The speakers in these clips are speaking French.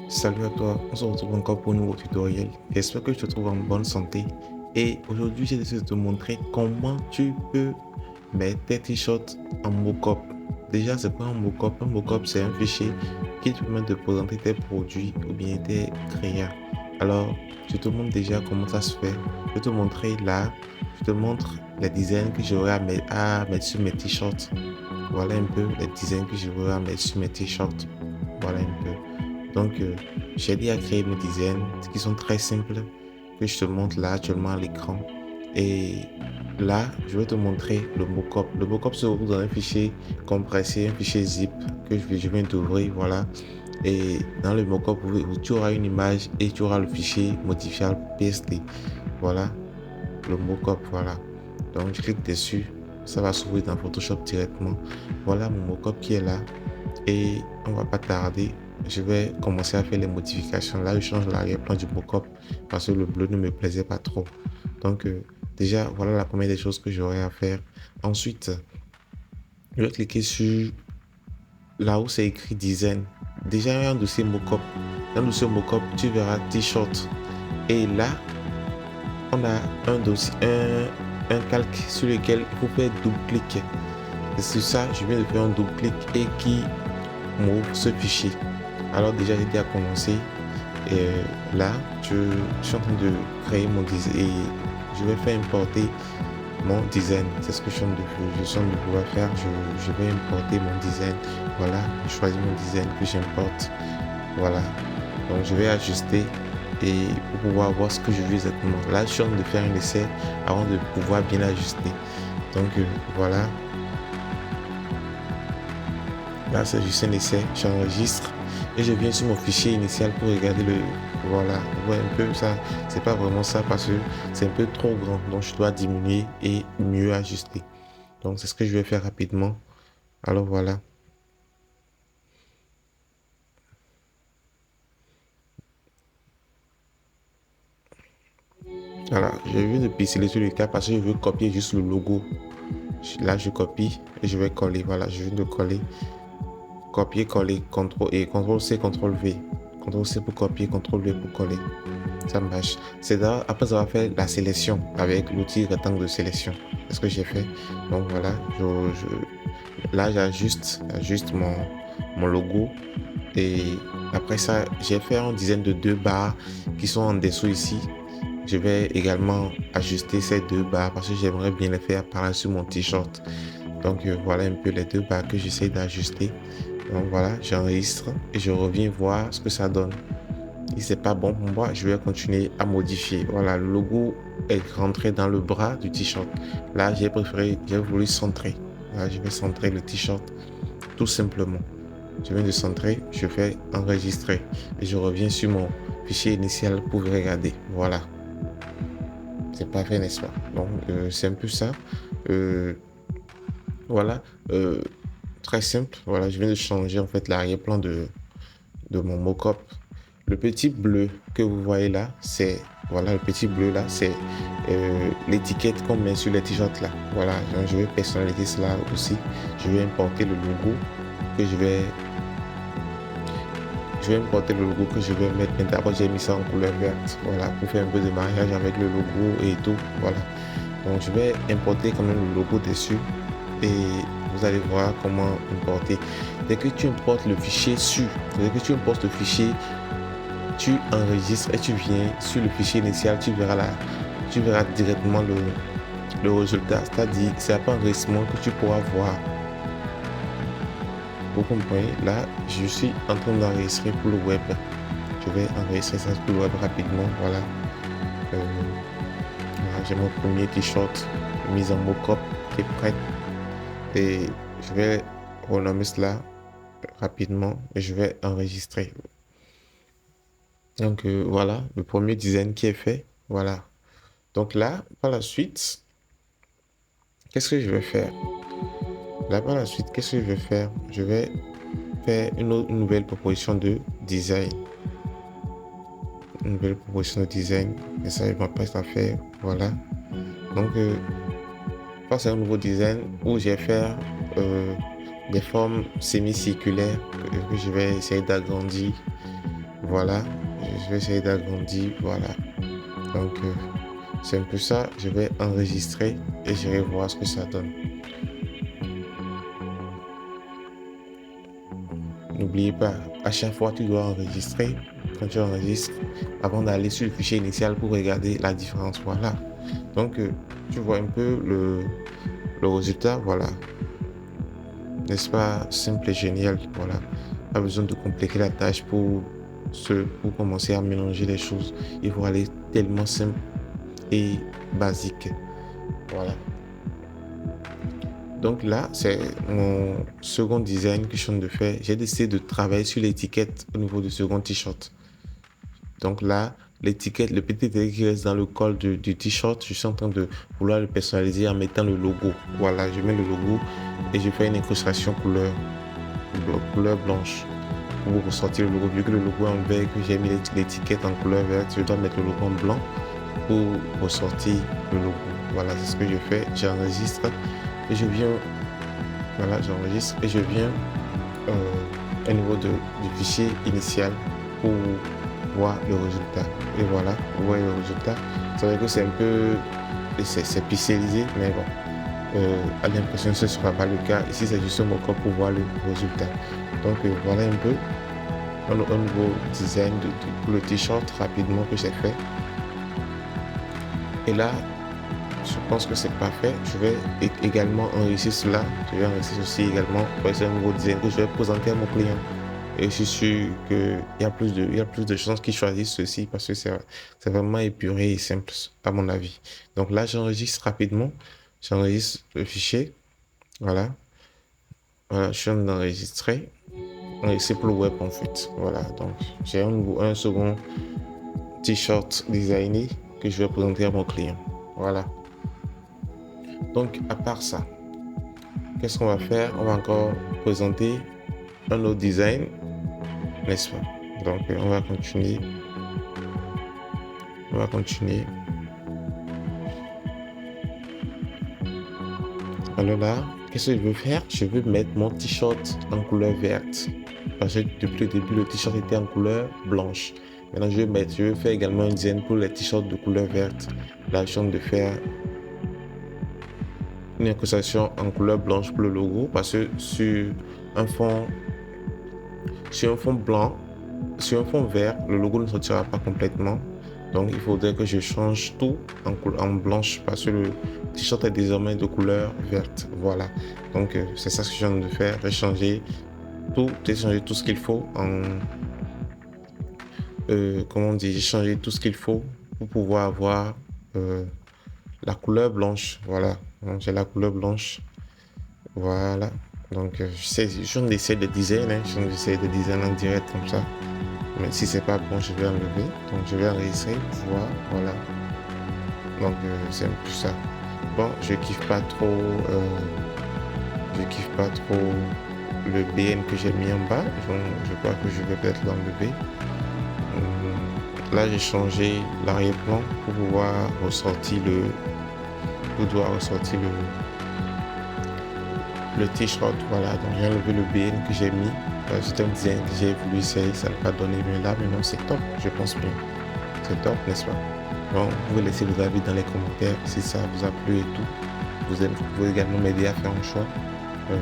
Salut à toi, on se retrouve encore pour un nouveau tutoriel. J'espère que je te trouve en bonne santé. Et aujourd'hui, j'ai décidé de te montrer comment tu peux mettre tes t-shirts en mockup. Déjà, c'est quoi un mockup? Un mockup, c'est un fichier qui te permet de présenter tes produits ou bien tes créas. Alors, je te montre déjà comment ça se fait. Je vais te montrer là, je te montre les designs que j'aurai à mettre sur mes t-shirts. Voilà un peu les designs que j'aurai à mettre sur mes t-shirts. Voilà un peu. Donc, j'ai déjà créé mes designs qui sont très simples, que je te montre là actuellement à l'écran. Et là, je vais te montrer le mockup. Le mockup se retrouve dans un fichier compressé, un fichier zip que je viens d'ouvrir. Voilà. Et dans le mockup, tu auras une image et tu auras le fichier modifiable PSD. Voilà, le mockup. Voilà. Donc, je clique dessus. Ça va s'ouvrir dans Photoshop directement. Voilà mon mockup qui est là. Et on va pas tarder, je vais commencer à faire les modifications. Là, je change l'arrière-plan du mockup parce que le bleu ne me plaisait pas trop. Donc, déjà, voilà la première des choses que j'aurai à faire. Ensuite, je vais cliquer sur là où c'est écrit design. Déjà, un dossier mockup. Dans le dossier mockup, tu verras t-shirt. Et là, on a un dossier, un calque sur lequel il faut faire double-clic. C'est sur ça, je viens de faire un double-clic et qui m'ouvre ce fichier. Alors déjà, j'ai déjà commencé. Et là, je suis en train de créer mon design et je vais faire importer mon design. C'est ce que je suis en train de pouvoir faire. Je vais importer mon design. Voilà, je choisis mon design que j'importe. Voilà. Donc, je vais ajuster et pour pouvoir voir ce que je veux exactement. Là, je suis en train de faire un essai avant de pouvoir bien ajuster. Donc, voilà. Là, c'est juste un essai. J'enregistre et je viens sur mon fichier initial pour regarder le. Voilà, vous voyez un peu ça. C'est pas vraiment ça parce que c'est un peu trop grand. Donc, je dois diminuer et mieux ajuster. Donc, c'est ce que je vais faire rapidement. Alors, voilà. Voilà, je viens de pixeler sur le cas parce que je veux copier juste le logo. Là, je copie et je vais coller. Voilà, je viens de coller. Copier, coller, CTRL C, CTRL V. CTRL C pour copier, CTRL V pour coller. Ça marche. C'est là, après avoir fait la sélection avec l'outil rectangle de sélection. C'est ce que j'ai fait. Donc voilà, là j'ajuste mon logo. Et après ça, j'ai fait une dizaine de deux barres qui sont en dessous ici. Je vais également ajuster ces deux barres parce que j'aimerais bien les faire apparaître sur mon t-shirt. Donc voilà un peu les deux barres que j'essaie d'ajuster. Donc voilà, j'enregistre et je reviens voir ce que ça donne. Si c'est pas bon pour moi, je vais continuer à modifier. Voilà, le logo est rentré dans le bras du t-shirt. Là, j'ai voulu centrer. Là, je vais centrer le t-shirt tout simplement. Je viens de centrer, je fais enregistrer et je reviens sur mon fichier initial pour regarder. Voilà, c'est parfait, n'est-ce pas? Donc, c'est un peu ça. Euh, voilà, euh, très simple. Voilà, je viens de changer en fait l'arrière-plan de mon mockup. Le petit bleu que vous voyez là, c'est voilà le petit bleu là, c'est l'étiquette qu'on met sur les t-shirts là. Voilà, donc je vais personnaliser cela aussi. Je vais importer le logo que je vais importer le logo que je vais mettre maintenant. Après, j'ai mis ça en couleur verte. Voilà, pour faire un peu de mariage avec le logo et tout. Voilà. Donc, je vais importer quand même le logo dessus. Et vous allez voir comment importer. Dès que tu importes le fichier dès que tu importes le fichier, tu enregistres et tu viens sur le fichier initial, tu verras directement le résultat. C'est-à-dire, c'est après enregistrement que tu pourras voir. Vous comprenez? Là, je suis en train d'enregistrer pour le web. Je vais enregistrer ça pour le web rapidement. Voilà. Voilà, j'ai mon premier t-shirt mis en mockup qui est prêt. Et je vais renommer cela rapidement et je vais enregistrer. Donc voilà, le premier design qui est fait. Voilà. Donc là, par la suite, qu'est-ce que je vais faire? Là, par la suite, qu'est-ce que je vais faire? Je vais faire une nouvelle proposition de design. Une nouvelle proposition de design. Et ça, je m'apprête à faire. Voilà. Donc, c'est un nouveau design où je vais faire des formes semi-circulaires que je vais essayer d'agrandir. Voilà, je vais essayer d'agrandir, voilà. Donc, c'est un peu ça. Je vais enregistrer et je vais voir ce que ça donne. N'oubliez pas, à chaque fois, tu dois enregistrer. Quand tu enregistres, avant d'aller sur le fichier initial pour regarder la différence. Voilà. Donc, tu vois un peu le résultat. Voilà. N'est-ce pas simple et génial? Voilà. Pas besoin de compliquer la tâche pour commencer à mélanger les choses. Il faut aller tellement simple et basique. Voilà. Donc là, c'est mon second design que je suis en train de faire. J'ai décidé de travailler sur l'étiquette au niveau du second t-shirt. Donc là, l'étiquette, le petit étiquette qui reste dans le col du t-shirt, je suis en train de vouloir le personnaliser en mettant le logo. Voilà, je mets le logo et je fais une incrustation couleur blanche pour ressortir le logo. Vu que le logo est en vert, que j'ai mis l'étiquette en couleur verte, je dois mettre le logo en blanc pour ressortir le logo. Voilà, c'est ce que je fais. J'enregistre et je viens, voilà, j'enregistre et je viens au niveau du fichier initial pour voir le résultat. Et voilà, vous voyez le résultat. C'est vrai que c'est un peu, c'est pixelisé, mais bon, à l'impression ce ne sera pas le cas. Ici, c'est juste un mock-up pour voir le résultat. Donc voilà un peu un nouveau design pour le t-shirt rapidement que j'ai fait. Et là, je pense que c'est parfait. Je vais également enregistrer cela. Je vais enregistrer aussi également pour un nouveau design que je vais présenter à mon client. Et je suis sûr qu'il y a plus de chances qu'ils choisissent ceci parce que c'est vraiment épuré et simple à mon avis. Donc là, j'enregistre rapidement. J'enregistre le fichier. Voilà. Voilà, je suis en train d'enregistrer. C'est pour le web en fait. Voilà. Donc j'ai un second t-shirt designé que je vais présenter à mon client. Voilà. Donc, à part ça, qu'est-ce qu'on va faire? On va encore présenter un autre design, n'est-ce pas? Donc, on va continuer. On va continuer. Alors là, qu'est-ce que je veux faire? Je veux mettre mon t-shirt en couleur verte. Parce que depuis le début, le t-shirt était en couleur blanche. Maintenant, je veux faire également un design pour les t-shirts de couleur verte. Là, je suis en train de faire une incrustation en couleur blanche pour le logo parce que sur un fond blanc, sur un fond vert, le logo ne sortira pas complètement. Donc il faudrait que je change tout en blanche parce que le t-shirt est désormais de couleur verte. Voilà. Donc c'est ça ce que je viens de faire. J'ai changé tout ce qu'il faut j'ai changé tout ce qu'il faut pour pouvoir avoir la couleur blanche. Voilà. Donc j'ai la couleur blanche. Voilà. Donc je suis en train de design, hein. Je suis en train de design en direct comme ça. Mais si c'est pas bon, je vais enlever. Donc je vais enregistrer, voir, voilà. Donc c'est un peu ça. Bon, je kiffe pas trop le BN que j'ai mis en bas. Donc je crois que je vais peut-être l'enlever. Là j'ai changé l'arrière-plan pour pouvoir ressortir le t-shirt. Voilà, donc j'ai enlevé le BN que j'ai mis. C'était un design que j'ai voulu essayer, ça n'a pas donné, mais là maintenant c'est top, je pense bien. C'est top, n'est-ce pas? Bon, vous pouvez laisser vos avis dans les commentaires si ça vous a plu et tout. Vous pouvez également m'aider à faire un choix. Donc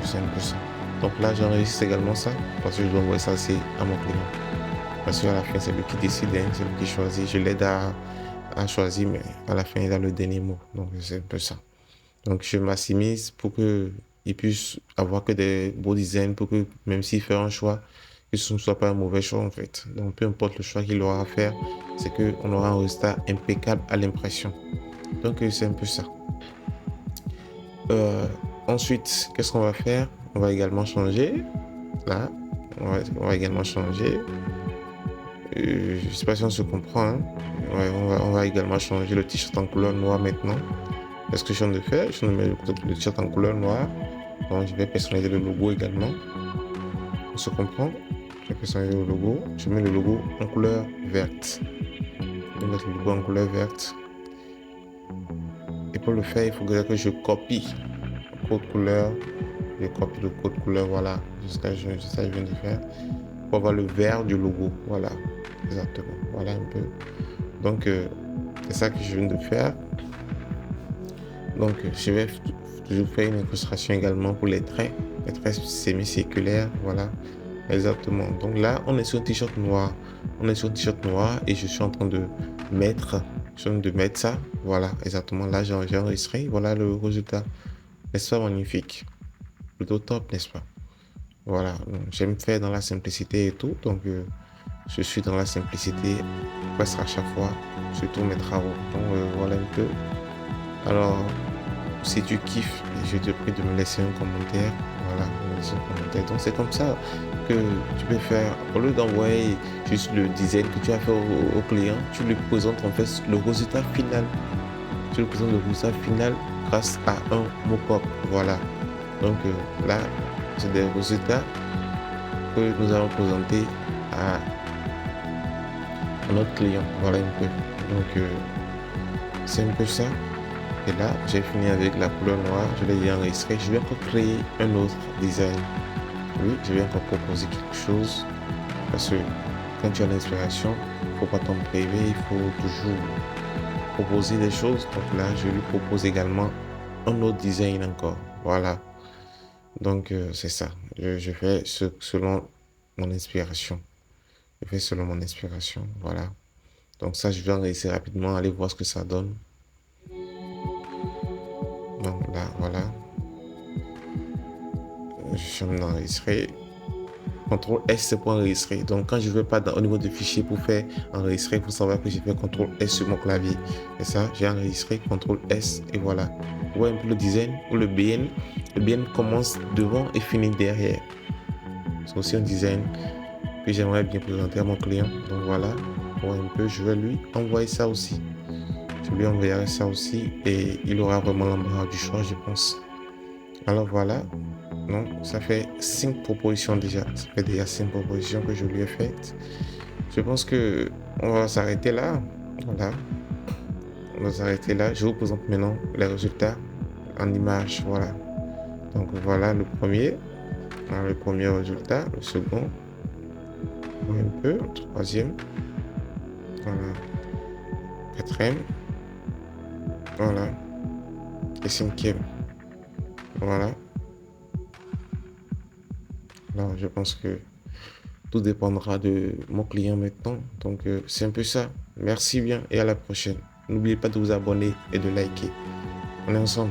c'est un peu ça. Donc là j'enregistre également ça parce que je dois envoyer ça aussi à mon client. Parce qu'à la fin c'est lui qui décide, hein, c'est lui qui choisit. Je l'aide à choisir, mais à la fin il a le dernier mot. Donc c'est un peu ça. Donc je maximise pour qu'il puisse avoir que des beaux designs, pour que même s'il fait un choix, que ce ne soit pas un mauvais choix en fait. Donc peu importe le choix qu'il aura à faire, c'est qu'on aura un résultat impeccable à l'impression. Donc c'est un peu ça. Ensuite, qu'est-ce qu'on va faire? On va également changer. Là, on va également changer. Je ne sais pas si on se comprend. Hein? Ouais, on va également changer le t-shirt en couleur noire maintenant. C'est ce que je suis en train de faire. Je suis en train de mettre le t-shirt en couleur noire. Donc je vais personnaliser le logo également. On se comprend. Je vais personnaliser le logo. Je mets le logo en couleur verte. Je vais mettre le logo en couleur verte. Et pour le faire, il faudrait que je copie la couleur Je copie le code couleur, voilà. Jusqu'à je viens de faire. Pour avoir le vert du logo, voilà. Exactement. Voilà un peu. Donc, c'est ça que je viens de faire. Donc, je vais toujours faire une illustration également pour les traits semi-circulaires, voilà, exactement. Donc là, on est sur un t-shirt noir, et je suis en train de mettre, ça, voilà, exactement. Là, j'ai enregistré, voilà le résultat. N'est-ce pas magnifique? Plutôt top, n'est-ce pas? Voilà, j'aime faire dans la simplicité et tout, donc je suis dans la simplicité presque à chaque fois, sur tous mes travaux. Donc voilà un peu. Alors, si tu kiffes, je te prie de me laisser un commentaire. Voilà, me laisser un commentaire. Donc c'est comme ça que tu peux faire. Au lieu d'envoyer juste le design que tu as fait au client, tu lui présentes en fait le résultat final. Tu lui présentes le résultat final grâce à un mock-up. Voilà. Donc là, c'est des résultats que nous allons présenter à notre client. Voilà un peu. Donc c'est un peu ça. Et là, j'ai fini avec la couleur noire, je l'ai enregistré. Je vais encore créer un autre design. Oui, je vais encore proposer quelque chose. Parce que quand tu as l'inspiration, il ne faut pas t'en priver, il faut toujours proposer des choses. Donc là, je lui propose également un autre design encore. Voilà. Donc c'est ça. Je fais selon mon inspiration. Je fais selon mon inspiration. Voilà. Donc ça, je vais enregistrer rapidement, aller voir ce que ça donne. Donc là, voilà. Je suis enregistré. CTRL S c'est pour enregistrer. Donc quand je ne veux pas au niveau du fichier pour faire enregistrer, il faut savoir que j'ai fait CTRL S sur mon clavier. Et ça, j'ai enregistré CTRL S et voilà. Vous voyez un peu le design ou le BN. Le BN commence devant et finit derrière. C'est aussi un design que j'aimerais bien présenter à mon client. Donc voilà, pour un peu, je vais lui envoyer ça aussi. Je lui enverrai ça aussi et il aura vraiment l'embarras du choix, je pense. Alors voilà. Non, ça fait 5 propositions déjà. Ça fait déjà 5 propositions que je lui ai faites. Je pense que on va s'arrêter là. Voilà. On va s'arrêter là. Je vous présente maintenant les résultats en images. Voilà. Donc voilà le premier. Voilà, le premier résultat. Le second. Un peu. Le troisième. Voilà. Quatrième. Voilà. Et cinquième. Voilà. Alors je pense que tout dépendra de mon client maintenant. Donc, c'est un peu ça. Merci bien et à la prochaine. N'oubliez pas de vous abonner et de liker. On est ensemble.